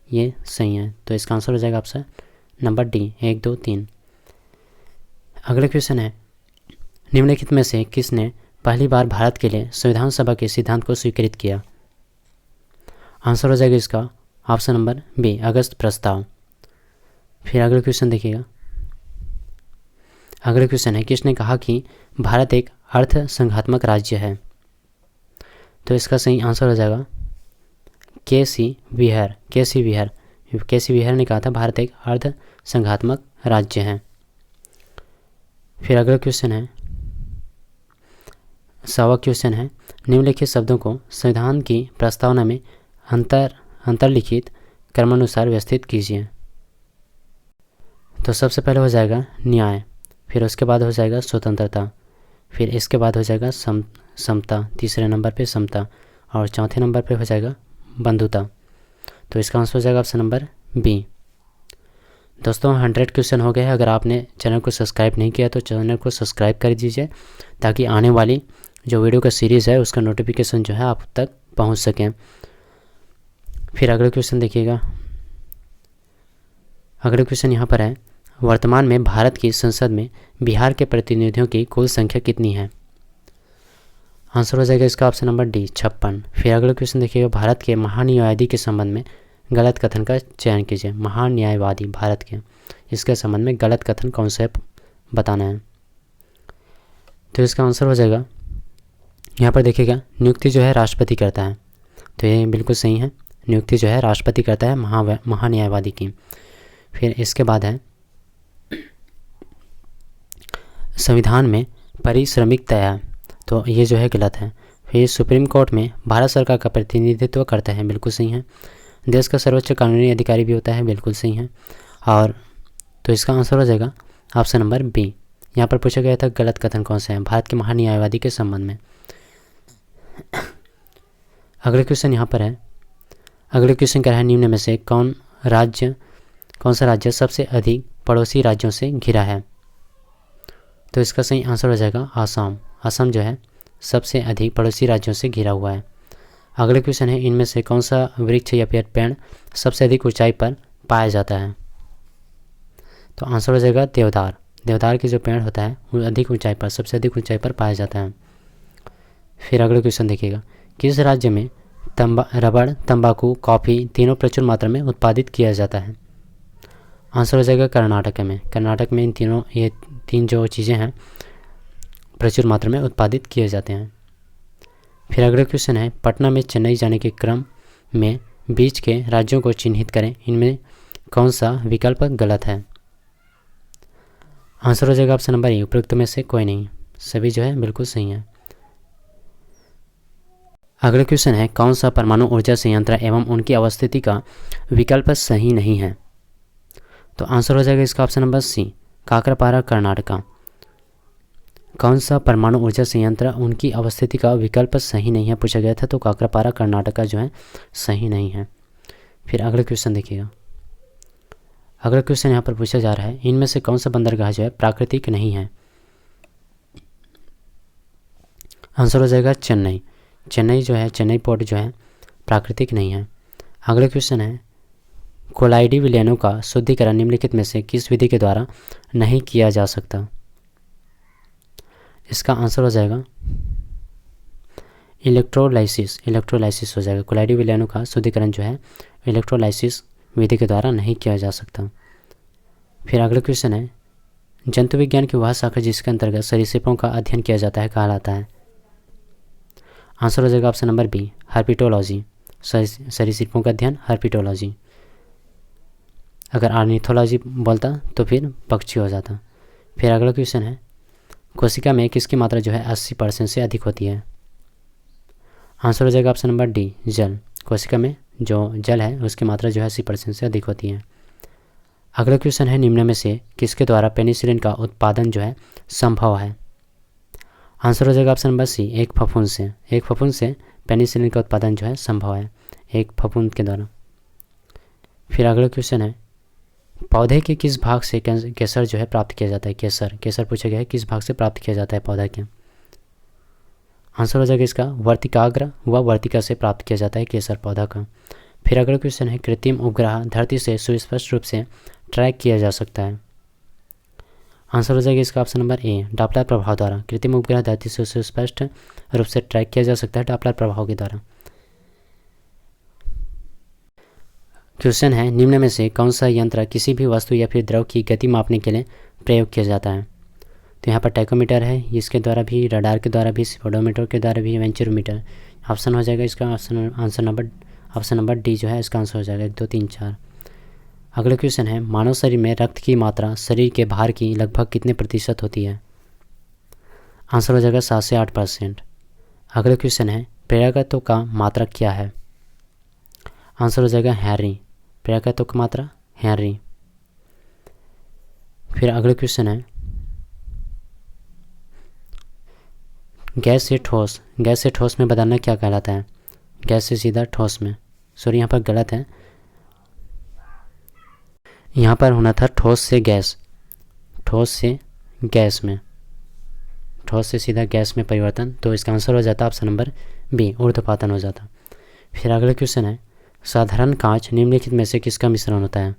ये सही है। तो इसका आंसर हो जाएगा ऑप्शन नंबर डी, 1, 2, 3। अगला क्वेश्चन है, निम्नलिखित में से किसने पहली बार भारत के लिए संविधान सभा के सिद्धांत को स्वीकृत किया? आंसर हो जाएगा इसका ऑप्शन नंबर बी, अगस्त प्रस्ताव। फिर अगला क्वेश्चन देखिएगा, अगला क्वेश्चन है, किसने कहा कि भारत एक अर्थ संघात्मक राज्य है? तो इसका सही आंसर हो जाएगा के.सी. विहर ने कहा था भारत एक अर्ध संघात्मक राज्य है। फिर अगला क्वेश्चन है 100वां क्वेश्चन है, निम्नलिखित शब्दों को संविधान की प्रस्तावना में अंतर्लिखित क्रमानुसार व्यवस्थित कीजिए। तो सबसे पहले हो जाएगा न्याय, फिर उसके बाद हो जाएगा स्वतंत्रता, फिर इसके बाद हो जाएगा समता, तीसरे नंबर पे समता, और चौथे नंबर पे हो जाएगा बंधुता। तो इसका आंसर हो जाएगा ऑप्शन नंबर बी। दोस्तों 100 क्वेश्चन हो गए हैं। अगर आपने चैनल को सब्सक्राइब नहीं किया तो चैनल को सब्सक्राइब कर दीजिए, ताकि आने वाली जो वीडियो का सीरीज़ है उसका नोटिफिकेशन जो है आप तक पहुंच सकें। फिर अगला क्वेश्चन देखिएगा। अगला क्वेश्चन यहाँ पर है, वर्तमान में भारत की संसद में बिहार के प्रतिनिधियों की कुल संख्या कितनी है? आंसर हो जाएगा इसका ऑप्शन नंबर डी 56। फिर अगला क्वेश्चन देखिएगा, भारत के महान्यायवादी के संबंध में गलत कथन का चयन कीजिए। महान्यायवादी भारत के, इसके संबंध में गलत कथन कौन सा है बताना है। तो इसका आंसर हो जाएगा, यहाँ पर देखिएगा नियुक्ति जो है राष्ट्रपति करता है, तो ये बिल्कुल सही है, नियुक्ति जो है राष्ट्रपति करता है महान्यायवादी की। फिर इसके बाद है संविधान में पारिश्रमिकता है, तो ये जो है गलत है। फिर सुप्रीम कोर्ट में भारत सरकार का प्रतिनिधित्व करता है, बिल्कुल सही है। देश का सर्वोच्च कानूनी अधिकारी भी होता है, बिल्कुल सही है। और तो इसका आंसर हो जाएगा ऑप्शन नंबर बी। यहाँ पर पूछा गया था गलत कथन कौन सा है भारत के महान्यायवादी के संबंध में। अगले क्वेश्चन यहाँ पर है, अगले क्वेश्चन क्या है, निम्न में से कौन सा राज्य सबसे अधिक पड़ोसी राज्यों से घिरा है? तो इसका सही आंसर हो जाएगा आसाम। असम जो है सबसे अधिक पड़ोसी राज्यों से घिरा हुआ है। अगले क्वेश्चन है, इनमें से कौन सा वृक्ष या फिर पेड़ सबसे अधिक ऊंचाई पर पाया जाता है? तो आंसर हो जाएगा देवदार। देवदार के जो पेड़ होता है वो अधिक ऊंचाई पर, सबसे अधिक ऊंचाई पर पाया जाता है। फिर अगले क्वेश्चन देखिएगा, किस राज्य में रबड़, तंबाकू, कॉफ़ी तीनों प्रचुर मात्रा में उत्पादित किया जाता है? आंसर हो जाएगा कर्नाटक में। कर्नाटक में ये तीन जो चीज़ें हैं प्रचुर मात्रा में उत्पादित किए जाते हैं। फिर अगला क्वेश्चन है, पटना में चेन्नई जाने के क्रम में बीच के राज्यों को चिन्हित करें, इनमें कौन सा विकल्प गलत है? आंसर हो जाएगा ऑप्शन नंबर ए, उपरोक्त में से कोई नहीं, सभी जो है बिल्कुल सही है। अगला क्वेश्चन है, कौन सा परमाणु ऊर्जा संयंत्र एवं उनकी अवस्थिति का विकल्प सही नहीं है? तो आंसर हो जाएगा इसका option number C, Kakrapara Karnataka. कौन सा परमाणु ऊर्जा संयंत्र उनकी अवस्थिति का विकल्प सही नहीं है पूछा गया था, तो काकरापारा कर्नाटका जो है सही नहीं है। फिर अगला क्वेश्चन देखिएगा। अगला क्वेश्चन यहाँ पर पूछा जा रहा है, इनमें से कौन सा बंदरगाह जो है प्राकृतिक नहीं है? आंसर हो जाएगा चेन्नई। चेन्नई जो है, चेन्नई पोर्ट जो है प्राकृतिक नहीं है। अगला क्वेश्चन है, कोलाइडी विलयनों का शुद्धिकरण निम्नलिखित में से किस विधि के द्वारा नहीं किया जा सकता? इसका आंसर हो जाएगा इलेक्ट्रोलाइसिस। इलेक्ट्रोलाइसिस हो जाएगा। कोलाइडी विलयनों का शुद्धिकरण जो है इलेक्ट्रोलाइसिस विधि के द्वारा नहीं किया जा सकता। फिर अगला क्वेश्चन है, जंतु विज्ञान की वह शाखा जिसके अंतर्गत सरीसृपों का अध्ययन किया जाता है कहलाता है? आंसर हो जाएगा ऑप्शन नंबर बी, हर्पिटोलॉजी। सरीसृपों का अध्ययन हर्पिटोलॉजी। अगर आर्निथोलॉजी बोलता तो फिर पक्षी हो जाता। फिर अगला क्वेश्चन है, कोशिका में किसकी मात्रा जो है 80% से अधिक होती है? आंसर हो जाएगा ऑप्शन नंबर डी, जल। कोशिका में जो जल है उसकी मात्रा जो है 80% से अधिक होती है। अगला क्वेश्चन है, निम्न में से किसके द्वारा पेनिसिलिन का उत्पादन जो है संभव है? आंसर हो जाएगा ऑप्शन नंबर सी, एक फफूंद से। एक फफूंद से पेनिसिलिन का उत्पादन जो है संभव है, एक फफूंद के द्वारा। फिर अगला क्वेश्चन है, पौधे के किस भाग से केसर जो है प्राप्त किया जाता है? केसर, केसर पूछा गया है किस भाग से प्राप्त किया जाता है पौधा के? आंसर हो जाएगा इसका वर्तिकाग्र व वर्तिका से प्राप्त किया जाता है केसर पौधा का। फिर अगला क्वेश्चन है, कृत्रिम उपग्रह धरती से सुस्पष्ट रूप से ट्रैक किया जा सकता है? आंसर हो जाएगा इसका ऑप्शन नंबर ए, डॉपलर प्रभाव द्वारा। कृत्रिम उपग्रह धरती से सुस्पष्ट रूप से ट्रैक किया जा सकता है डॉपलर प्रभाव के द्वारा। क्वेश्चन है, निम्न में से कौन सा यंत्र किसी भी वस्तु या फिर द्रव की गति मापने के लिए प्रयोग किया जाता है? तो यहाँ पर टैकोमीटर है, इसके द्वारा भी, रडार के द्वारा भी, स्पीडोमीटर के द्वारा भी, वेंचुरोमीटर। ऑप्शन हो जाएगा इसका ऑप्शन नंबर डी जो है इसका आंसर हो जाएगा 1, 2, 3, 4। अगला क्वेश्चन है, मानव शरीर में रक्त की मात्रा शरीर के भार की लगभग कितने प्रतिशत होती है? आंसर हो जाएगा 7 से 8%। अगला क्वेश्चन है प्रेरकत्व का मात्रक क्या है? आंसर हो जाएगा हेनरी। प्रेरकत्व का मात्रा हेनरी। फिर अगला क्वेश्चन है गैस से ठोस, गैस से ठोस में बदलना क्या कहलाता है? गैस से सीधा ठोस में, सॉरी यहाँ पर गलत है, यहाँ पर होना था ठोस से गैस, ठोस से गैस में, ठोस से सीधा गैस में परिवर्तन। तो इसका आंसर हो जाता ऑप्शन नंबर बी, ऊर्ध्वपातन हो जाता। फिर अगला क्वेश्चन है साधारण कांच निम्नलिखित में से किसका मिश्रण होता है?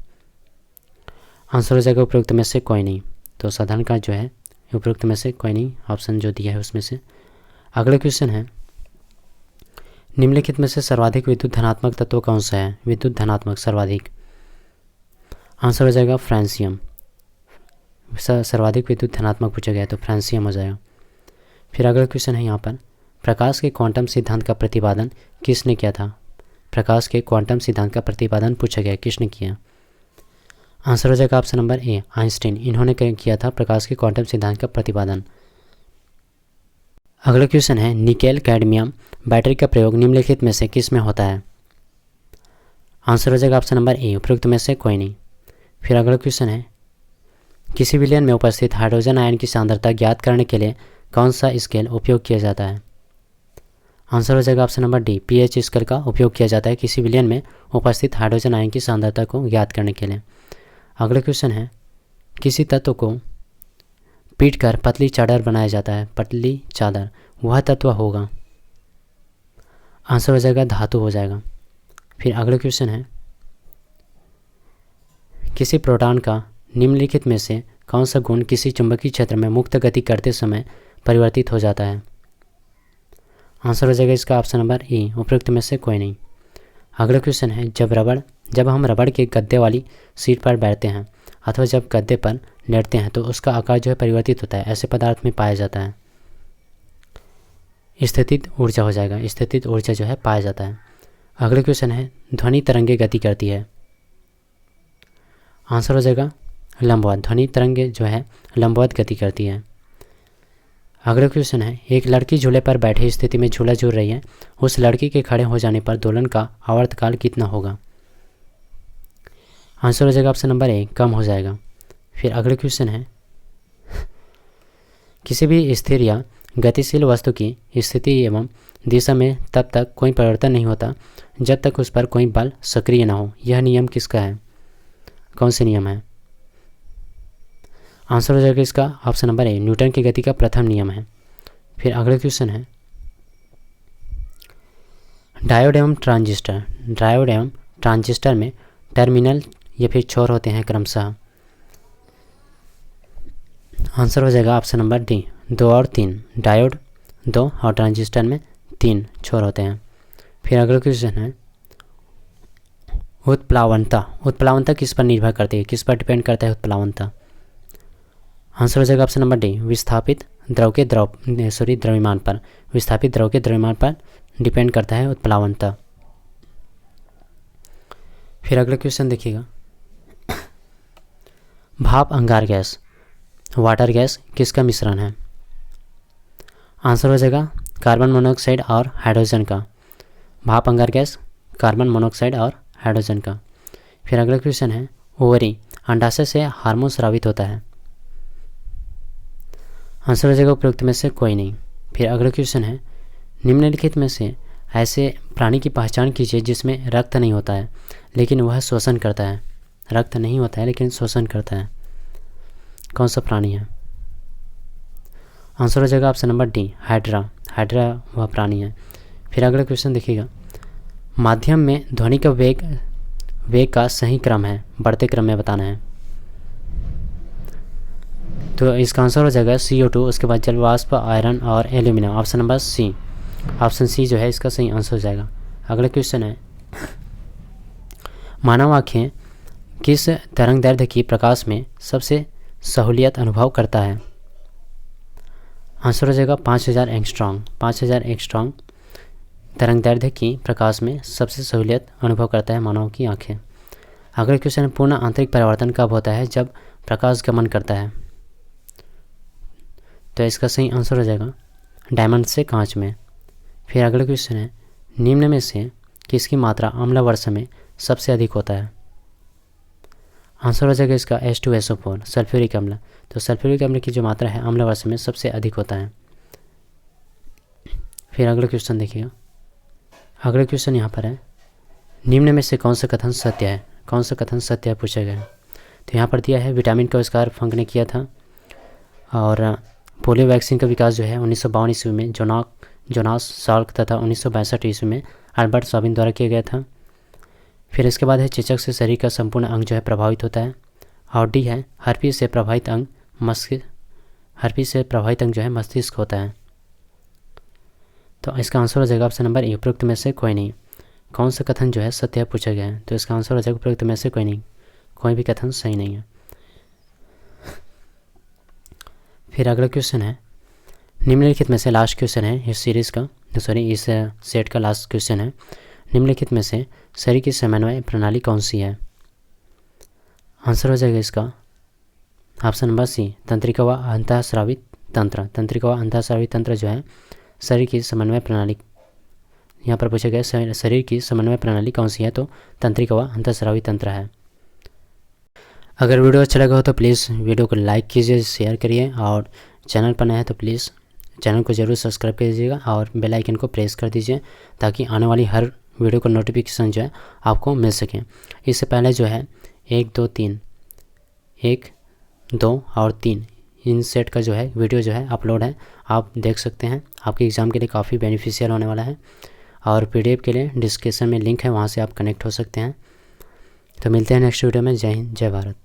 आंसर हो जाएगा उपरोक्त में से कोई नहीं। तो साधारण कांच जो है उपरोक्त में से कोई नहीं, ऑप्शन जो दिया है उसमें से। अगला क्वेश्चन है निम्नलिखित में से सर्वाधिक विद्युत धनात्मक तत्व कौन सा है? विद्युत धनात्मक सर्वाधिक, आंसर हो जाएगा फ्रांसियम। सर्वाधिक विद्युत धनात्मक पूछा गया तो फ्रांसियम हो जाएगा। फिर अगला क्वेश्चन है यहाँ पर प्रकाश के क्वांटम सिद्धांत का प्रतिपादन किसने किया था? प्रकाश के क्वांटम सिद्धांत का प्रतिपादन पूछा गया, किसने किया? आंसर हो जाएगा ऑप्शन नंबर ए, आइंस्टीन। इन्होंने किया था प्रकाश के क्वांटम सिद्धांत का प्रतिपादन। अगला क्वेश्चन है निकेल कैडमियम बैटरी का प्रयोग निम्नलिखित में से किस में होता है? आंसर हो जाएगा ऑप्शन नंबर ए, उपरोक्त में से कोई नहीं। फिर अगला क्वेश्चन है किसी विलयन में उपस्थित हाइड्रोजन आयन की सांद्रता ज्ञात करने के लिए कौन सा स्केल उपयोग किया जाता है? आंसर हो जाएगा option number D, pH scale का उपयोग किया जाता है किसी विलयन में उपस्थित हाइड्रोजन आयन की सांद्रता को ज्ञात करने के लिए। अगला क्वेश्चन है किसी तत्व को पीट कर पतली चादर बनाया जाता है, पतली चादर, वह तत्व होगा? आंसर हो जाएगा धातु हो जाएगा। फिर अगला क्वेश्चन है किसी प्रोटॉन का निम्नलिखित में से कौन सा गुण किसी चुंबकीय क्षेत्र में मुक्त गति करते समय परिवर्तित हो जाता है? आंसर हो जाएगा इसका ऑप्शन नंबर ए, उपरोक्त में से कोई नहीं। अगला क्वेश्चन है जब हम रबड़ के गद्दे वाली सीट पर बैठते हैं अथवा जब गद्दे पर लेटते हैं तो उसका आकार जो है परिवर्तित होता है, ऐसे पदार्थ में पाया जाता है? स्थितिज ऊर्जा हो जाएगा, स्थितिज ऊर्जा जो है पाया जाता है। अगला क्वेश्चन है ध्वनि तरंगे गति करती है? आंसर हो जाएगा लंबवत, ध्वनि तरंगे जो है लंबवत गति करती है। अगला क्वेश्चन है एक लड़की झूले पर बैठे स्थिति में झूला झूल रही है, उस लड़की के खड़े हो जाने पर दोलन का आवर्तकाल कितना होगा? आंसर हो जाएगा ऑप्शन नंबर ए, कम हो जाएगा। फिर अगला क्वेश्चन है किसी भी स्थिर या गतिशील वस्तु की स्थिति एवं दिशा में तब तक कोई परिवर्तन नहीं होता जब तक उस पर कोई बल सक्रिय न हो, यह नियम किसका है? कौन से नियम है? आंसर हो जाएगा इसका ऑप्शन नंबर ए, न्यूटन की गति का प्रथम नियम है। फिर अगला क्वेश्चन है डायोड एवं ट्रांजिस्टर में टर्मिनल या फिर छोर होते हैं क्रमशः? आंसर हो जाएगा ऑप्शन नंबर डी, 2 और 3। डायोड 2 और ट्रांजिस्टर में 3 छोर होते हैं। फिर अगला क्वेश्चन है उत्प्लावनता किस पर निर्भर करती है, किस पर डिपेंड करता है उत्प्लावनता? आंसर हो जाएगा ऑप्शन नंबर डी, विस्थापित द्रव के द्रव्यमान पर, विस्थापित द्रव के द्रव्यमान पर डिपेंड करता है उत्प्लावनता। फिर अगला क्वेश्चन देखिएगा भाप अंगार गैस वाटर गैस किसका मिश्रण है? आंसर हो जाएगा कार्बन मोनोऑक्साइड और हाइड्रोजन का। भाप अंगार गैस कार्बन मोनोऑक्साइड और हाइड्रोजन का। फिर अगला क्वेश्चन है ओवरी अंडाशय से हार्मोन स्रावित होता है? आंसर हो जाएगा उपरोक्त में से कोई नहीं। फिर अगला क्वेश्चन है निम्नलिखित में से ऐसे प्राणी की पहचान कीजिए जिसमें रक्त नहीं होता है लेकिन वह शोषण करता है। रक्त नहीं होता है लेकिन शोषण करता है, कौन सा प्राणी है? आंसर हो जाएगा ऑप्शन नंबर डी, हाइड्रा वह प्राणी है। फिर अगला क्वेश्चन देखिएगा माध्यम में ध्वनि का वेग का सही क्रम है, बढ़ते क्रम में बताना है। तो इसका आंसर हो जाएगा CO2, उसके बाद जल वाष्प, आयरन और aluminium, option number C. Option C जो है इसका सही आंसर हो जाएगा। अगला क्वेश्चन है मानव आँखें किस तरंगदैर्घ्य की प्रकाश में सबसे सहूलियत अनुभव करता है? आंसर हो जाएगा 5000 एंगस्ट्रॉम। 5000 एंगस्ट्रॉम तरंगदैर्घ्य की प्रकाश में सबसे सहूलियत अनुभव करता है मानव की आंखें। अगला क्वेश्चन पूर्ण आंतरिक परावर्तन कब होता है? जब प्रकाश गमन करता है। तो इसका सही आंसर हो जाएगा डायमंड से कांच में। फिर अगला क्वेश्चन है, निम्न में से किसकी मात्रा अम्ल वर्ष में सबसे अधिक होता है? आंसर हो जाएगा इसका H2SO4 सल्फ्यूरिक अम्ल। तो सल्फ्यूरिक अम्ल की जो मात्रा है अम्ल वर्ष में सबसे अधिक होता है। फिर अगला क्वेश्चन देखिएगा, अगला क्वेश्चन यहाँ पर है, निम्न में से कौन सा कथन सत्य है? कौन सा कथन सत्य है पूछा गया है। तो यहाँ पर दिया है विटामिन का आविष्कार फंक ने किया था, और पोलियो वैक्सीन का विकास जो है 1952 ईस्वी में जोनास साल्क तथा 1962 ईस्वी में अल्बर्ट साबिन द्वारा किया गया था। फिर इसके बाद है चेचक से शरीर का संपूर्ण अंग जो है प्रभावित होता है। और डी है हर्पीस से प्रभावित अंग जो है मस्तिष्क होता है। तो इसका आंसर हो जाएगा ऑप्शन नंबर ए, उपरोक्त में से कोई नहीं। कौन सा कथन जो है सत्य है पूछा गया है। तो इसका आंसर हो जाएगा उपरोक्त में से कोई नहीं, कोई भी कथन सही नहीं है। फिर अगला क्वेश्चन है, निम्नलिखित में से लास्ट क्वेश्चन है इस सीरीज़ का, इस सेट का लास्ट क्वेश्चन है, निम्नलिखित में से शरीर की समन्वय प्रणाली कौन सी है? आंसर हो जाएगा इसका ऑप्शन नंबर सी, तंत्रिका व अंतःस्रावी तंत्र। तंत्रिका व अंतःस्रावी तंत्र जो है शरीर की समन्वय प्रणाली, यहाँ पर पूछा गया शरीर की समन्वय प्रणाली कौन सी है? तो तंत्रिका व अंतःस्रावी तंत्र है। अगर वीडियो अच्छा लगा हो तो प्लीज़ वीडियो को लाइक कीजिए, शेयर करिए, और चैनल पर नया है तो प्लीज़ चैनल को ज़रूर सब्सक्राइब कर दीजिएगा और बेल आइकन को प्रेस कर दीजिए, ताकि आने वाली हर वीडियो को नोटिफिकेशन जो है आपको मिल सके। इससे पहले जो है 1, 2, और 3 इन सेट का जो है वीडियो जो है अपलोड है, आप देख सकते हैं। आपके एग्ज़ाम के लिए काफ़ी बेनिफिशियल होने वाला है, और PDF के लिए डिस्क्रिप्शन में लिंक है, वहाँ से आप कनेक्ट हो सकते हैं। तो मिलते हैं नेक्स्ट वीडियो में। जय हिंद, जय भारत।